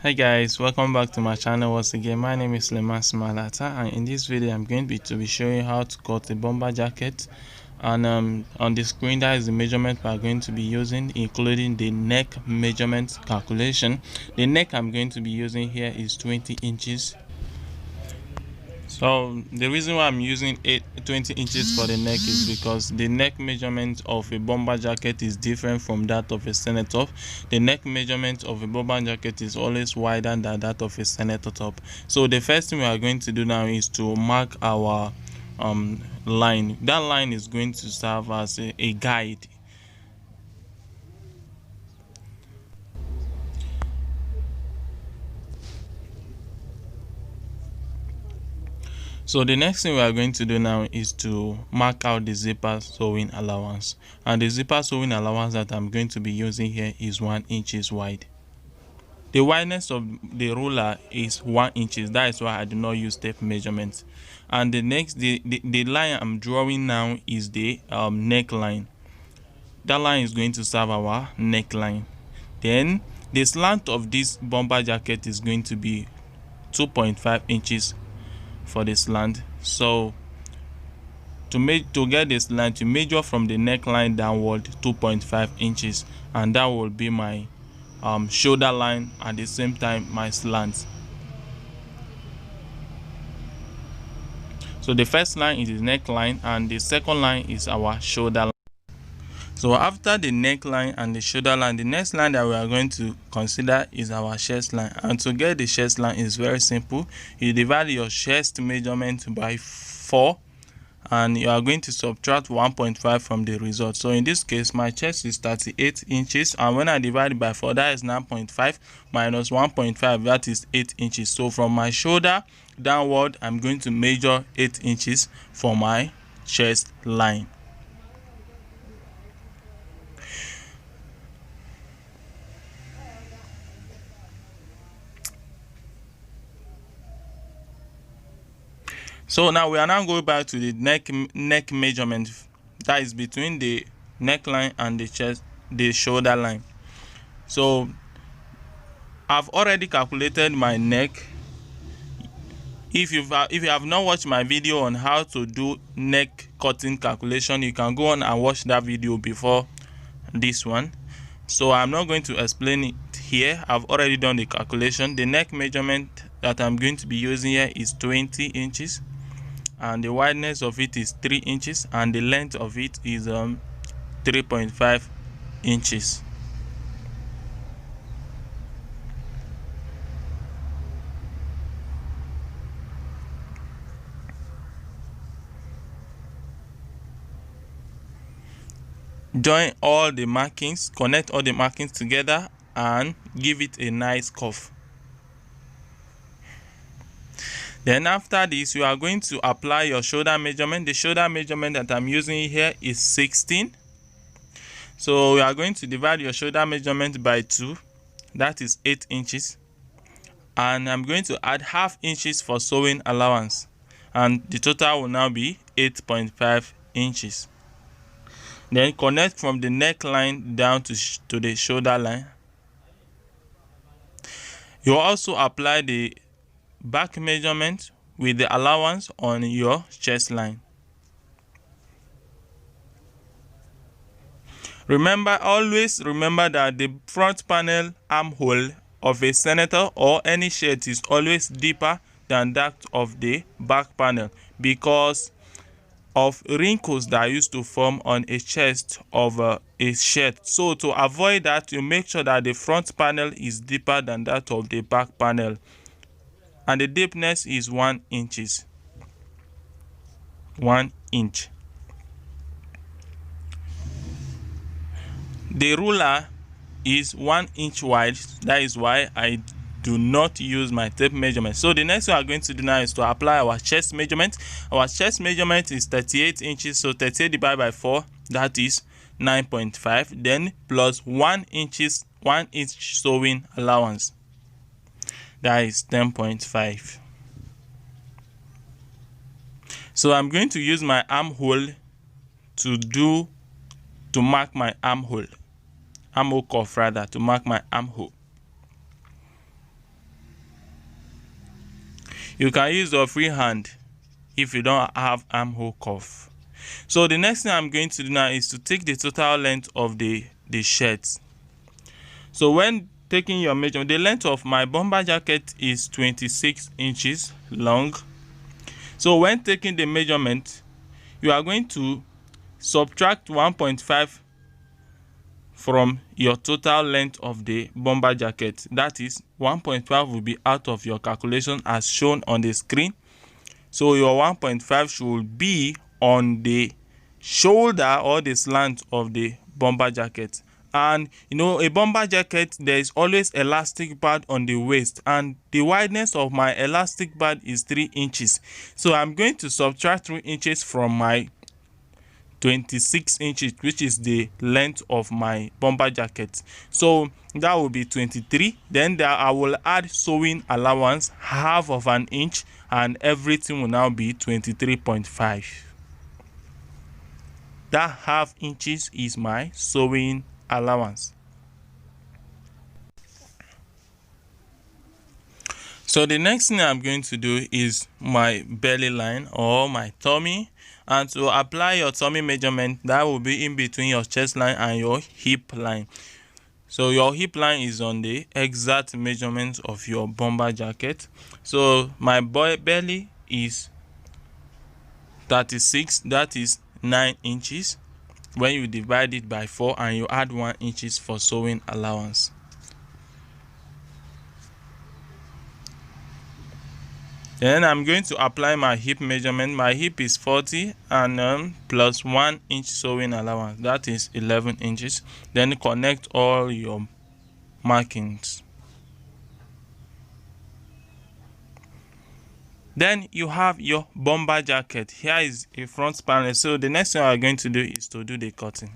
Hi guys, welcome back to my channel once again. My name is Suleiman Smalata, and in this video I'm going to be showing how to cut a bomber jacket. And on the screen that is the measurement we are going to be using, including the neck measurement calculation. The neck I'm going to be using here is 20 inches. So the reason why I'm using 20 inches for the neck is because the neck measurement of a bomber jacket is different from that of a senator. The neck measurement of a bomber jacket is always wider than that of a senator top. So the first thing we are going to do now is to mark our line. That line is going to serve as a guide. So the next thing we are going to do now is to mark out the zipper sewing allowance, and the zipper sewing allowance that I'm going to be using here is 1 inch wide. The wideness of the ruler is 1 inch. That is why I do not use tape measurements. And the line I'm drawing now is the neckline. That line is going to serve our neckline. Then the slant of this bomber jacket is going to be 2.5 inches for the slant. So to get this line, to measure from the neckline downward 2.5 inches, and that will be my shoulder line, at the same time my slant. So the first line is the neckline and the second line is our shoulder line. So after the neckline and the shoulder line, the next line that we are going to consider is our chest line. And to get the chest line is very simple. You divide your chest measurement by 4 and you are going to subtract 1.5 from the result. So in this case, my chest is 38 inches, and when I divide it by 4, that is 9.5 minus 1.5, that is 8 inches. So from my shoulder downward, I'm going to measure 8 inches for my chest line. So now we are now going back to the neck measurement, that is between the neckline and the shoulder line. So I've already calculated my neck. If you have not watched my video on how to do neck cutting calculation, you can go on and watch that video before this one. So I'm not going to explain it here. I've already done the calculation. The neck measurement that I'm going to be using here is 20 inches. And the wideness of it is 3 inches, and the length of it is 3.5 inches. Join all the markings, connect all the markings together and give it a nice curve. Then after this, you are going to apply your shoulder measurement. The shoulder measurement that I'm using here is 16. So we are going to divide your shoulder measurement by 2. That is 8 inches. And I'm going to add half inches for sewing allowance. And the total will now be 8.5 inches. Then connect from the neckline down to the shoulder line. You also apply the back measurement with the allowance on your chest line. Always remember that the front panel armhole of a senator or any shirt is always deeper than that of the back panel because of wrinkles that used to form on a chest of a shirt. So to avoid that, you make sure that the front panel is deeper than that of the back panel, and the deepness is 1 inch. 1 inch. The ruler is 1 inch wide. That is why I do not use my tape measurement. So the next thing we are going to do now is to apply our chest measurement. Our chest measurement is 38 inches. So 38 divided by 4, that is 9.5. Then plus 1 inch sewing allowance. That is 10.5. So I'm going to use my armhole to mark my armhole curve, rather, to mark my armhole. You can use your free hand if you don't have armhole cuff. So the next thing I'm going to do now is to take the total length of the shirt. So when taking your measurement, the length of my bomber jacket is 26 inches long. So when taking the measurement, you are going to subtract 1.5 from your total length of the bomber jacket. That is 1.5 will be out of your calculation as shown on the screen. So your 1.5 should be on the shoulder or the slant of the bomber jacket. And you know, a bomber jacket, there is always elastic band on the waist, and the wideness of my elastic band is 3 inches. So I'm going to subtract 3 inches from my 26 inches, which is the length of my bomber jacket. So that will be 23. Then there I will add sewing allowance half of an inch, and everything will now be 23.5. That half inches is my sewing allowance. So the next thing I'm going to do is my belly line or my tummy. And to apply your tummy measurement, that will be in between your chest line and your hip line. So your hip line is on the exact measurement of your bomber jacket. So my belly is 36, that is 9 inches. When you divide it by 4 and you add 1 inches for sewing allowance. Then I'm going to apply my hip measurement. My hip is 40 and plus 1 inch sewing allowance, that is 11 inches. Then connect all your markings. Then you have your bomber jacket. Here is a front panel. So the next thing we are going to do is to do the cutting.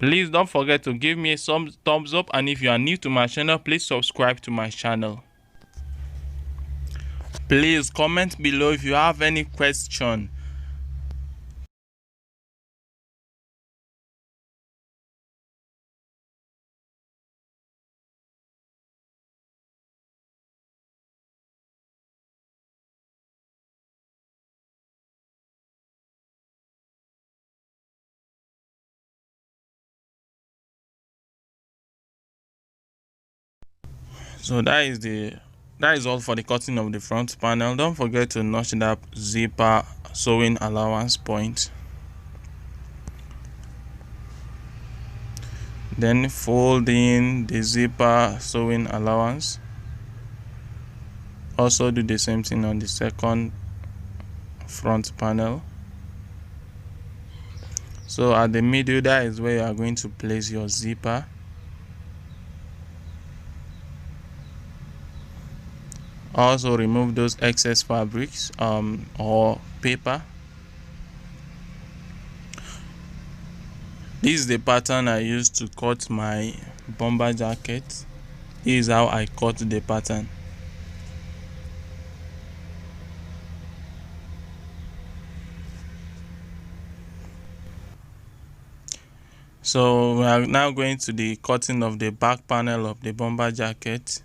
Please don't forget to give me some thumbs up, and if you are new to my channel, please subscribe to my channel. Please comment below if you have any question. So that is all for the cutting of the front panel. Don't forget to notch that zipper sewing allowance point. Then fold in the zipper sewing allowance. Also do the same thing on the second front panel. So at the middle, that is where you are going to place your zipper. Also remove those excess fabrics or paper. This is the pattern I used to cut my bomber jacket. This is how I cut the pattern. So we are now going to the cutting of the back panel of the bomber jacket.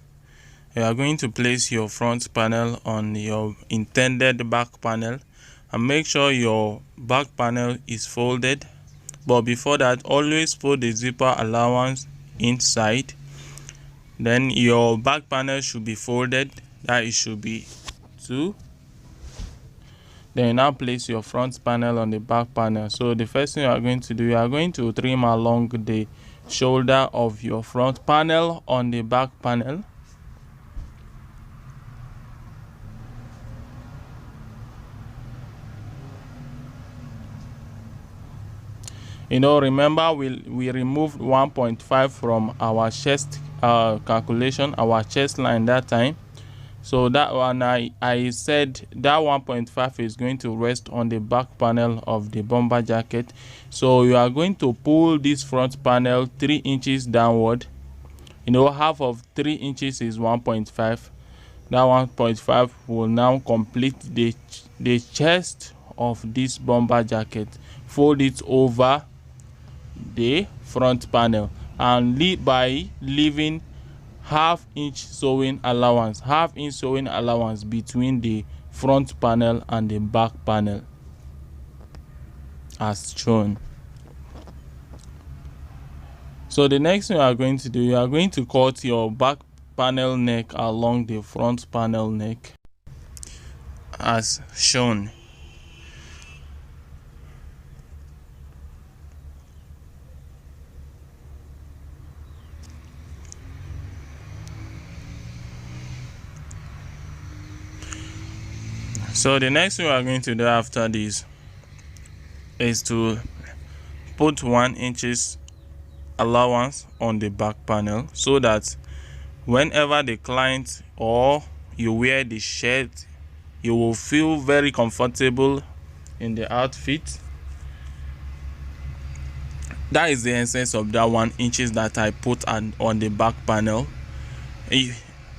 You are going to place your front panel on your intended back panel and make sure your back panel is folded. But before that, always fold the zipper allowance inside. Then your back panel should be folded, that it should be 2. Then you now place your front panel on the back panel. So the first thing you are going to do, you are going to trim along the shoulder of your front panel on the back panel. You know, remember we removed 1.5 from our chest calculation, our chest line that time. So that one, I said that 1.5 is going to rest on the back panel of the bomber jacket. So you are going to pull this front panel 3 inches downward. You know, half of 3 inches is 1.5. That 1.5 will now complete the chest of this bomber jacket. Fold it over the front panel. and lead by leaving half-inch sewing allowance between the front panel and the back panel as shown. So the next thing you are going to do, you are going to cut your back panel neck along the front panel neck as shown. So the next thing we are going to do after this is to put 1 inch allowance on the back panel, so that whenever the client or you wear the shirt, you will feel very comfortable in the outfit. That is the essence of that 1 inch that I put on the back panel.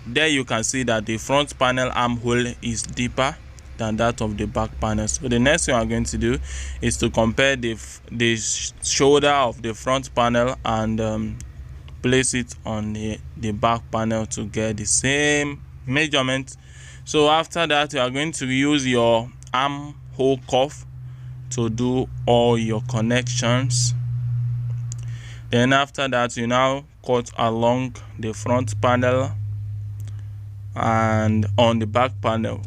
There you can see that the front panel armhole is deeper than that of the back panel. So the next thing I'm going to do is to compare the shoulder of the front panel and place it on the back panel to get the same measurement. So after that, you are going to use your armhole cuff to do all your connections. Then after that, you now cut along the front panel and on the back panel.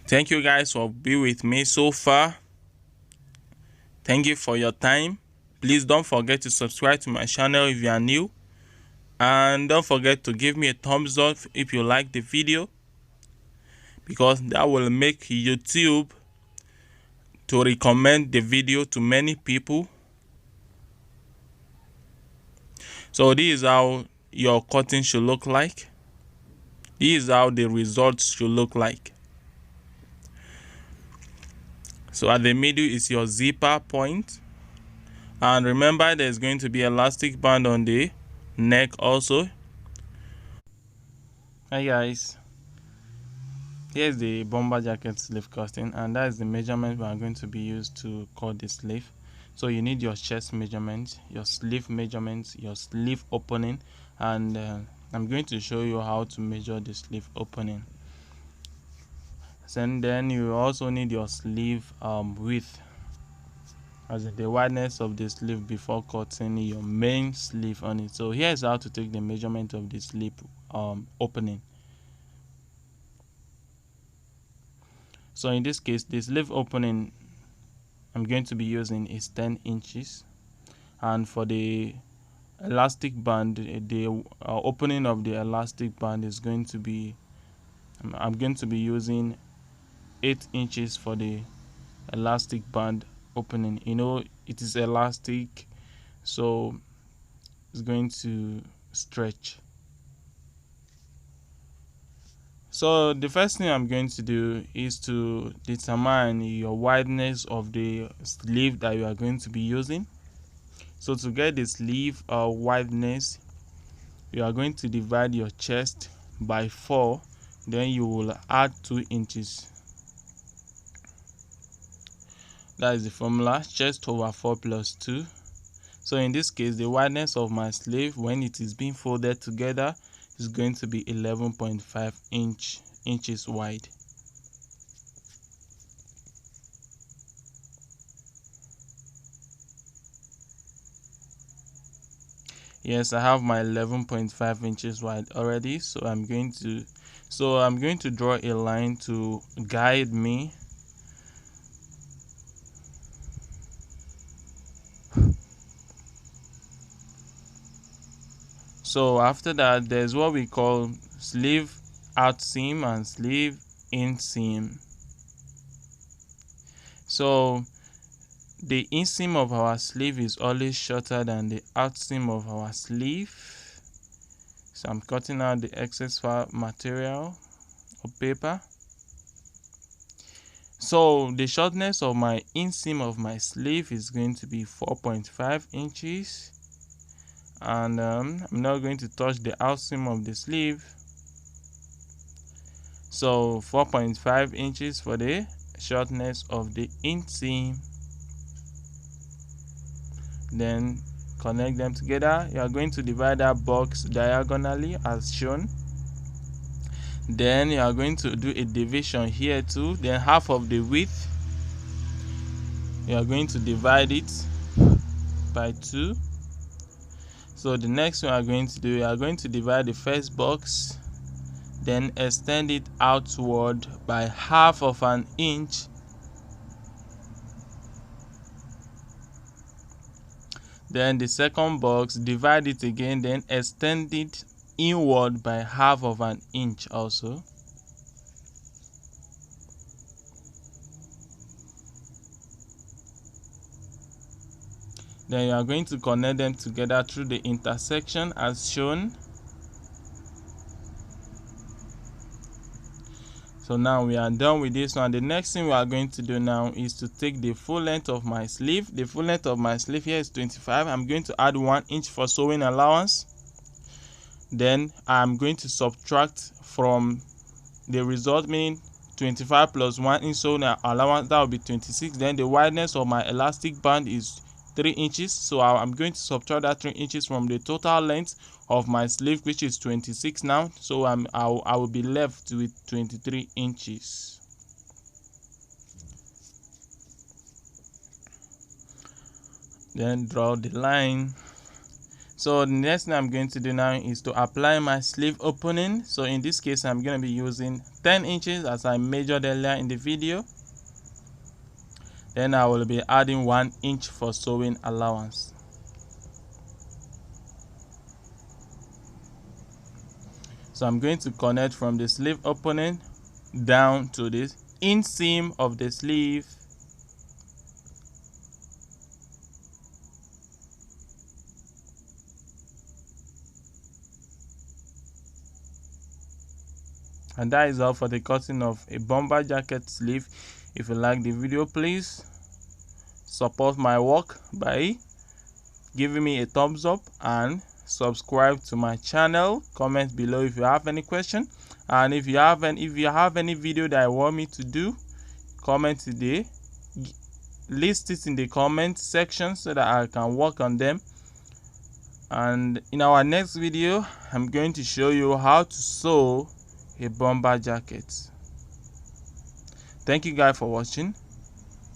Thank you guys for being with me so far. Thank you for your time. Please don't forget to subscribe to my channel if you are new, and don't forget to give me a thumbs up if you like the video, because that will make YouTube to recommend the video to many people. So this is how your cutting should look like. This is how the results should look like. So at the middle is your zipper point, and remember there's going to be elastic band on the neck also. Hi guys, here's the bomber jacket sleeve cutting, and that is the measurement we are going to be used to cut the sleeve. So you need your chest measurement, your sleeve measurement, your sleeve opening, and I'm going to show you how to measure the sleeve opening. And then you also need your sleeve width, as in the wideness of the sleeve before cutting your main sleeve on it. So here's how to take the measurement of the sleeve opening. So in this case, the sleeve opening I'm going to be using is 10 inches, and for the elastic band, the opening of the elastic band is going to be, I'm going to be using 8 inches for the elastic band opening. You know, it is elastic, so it's going to stretch. So the first thing I'm going to do is to determine your wideness of the sleeve that you are going to be using. So to get the sleeve wideness, you are going to divide your chest by 4, then you will add 2 inches. That is the formula, chest over 4 plus 2. So in this case, the wideness of my sleeve when it is being folded together is going to be 11.5 inches wide. Yes, I have my 11.5 inches wide already. So I'm going to draw a line to guide me. So after that, there's what we call sleeve out seam and sleeve in seam. So the inseam of our sleeve is always shorter than the outseam of our sleeve. So I'm cutting out the excess material or paper. So the shortness of my inseam of my sleeve is going to be 4.5 inches, and I'm not going to touch the outseam of the sleeve. So 4.5 inches for the shortness of the inseam. Then connect them together. You are going to divide that box diagonally as shown. Then you are going to do a division here too. Then half of the width, you are going to divide it by 2. So the next one you are going to do, you are going to divide the first box, then extend it outward by half of an inch. Then the second box, divide it again, then extend it inward by half of an inch also. Then you are going to connect them together through the intersection as shown. So now we are done with this one. The next thing we are going to do now is to take the full length of my sleeve. The full length of my sleeve here is 25. I'm going to add 1 inch for sewing allowance. Then I'm going to subtract from the result, meaning 25 plus 1 inch sewing allowance, that will be 26. Then the wideness of my elastic band is 3 inches, so I'm going to subtract that 3 inches from the total length of my sleeve, which is 26 now. So I will be left with 23 inches. Then draw the line. So the next thing I'm going to do now is to apply my sleeve opening. So in this case, I'm going to be using 10 inches as I measured earlier in the video. Then I will be adding 1 inch for sewing allowance. So I'm going to connect from the sleeve opening down to the inseam of the sleeve. And that is all for the cutting of a bomber jacket sleeve. If you like the video, please support my work by giving me a thumbs up and subscribe to my channel. Comment below if you have any question, and if you have any video that I want me to do, comment today. List it in the comment section so that I can work on them. And in our next video, I'm going to show you how to sew a bomber jacket. Thank you guys for watching.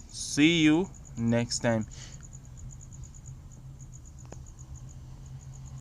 See you next time.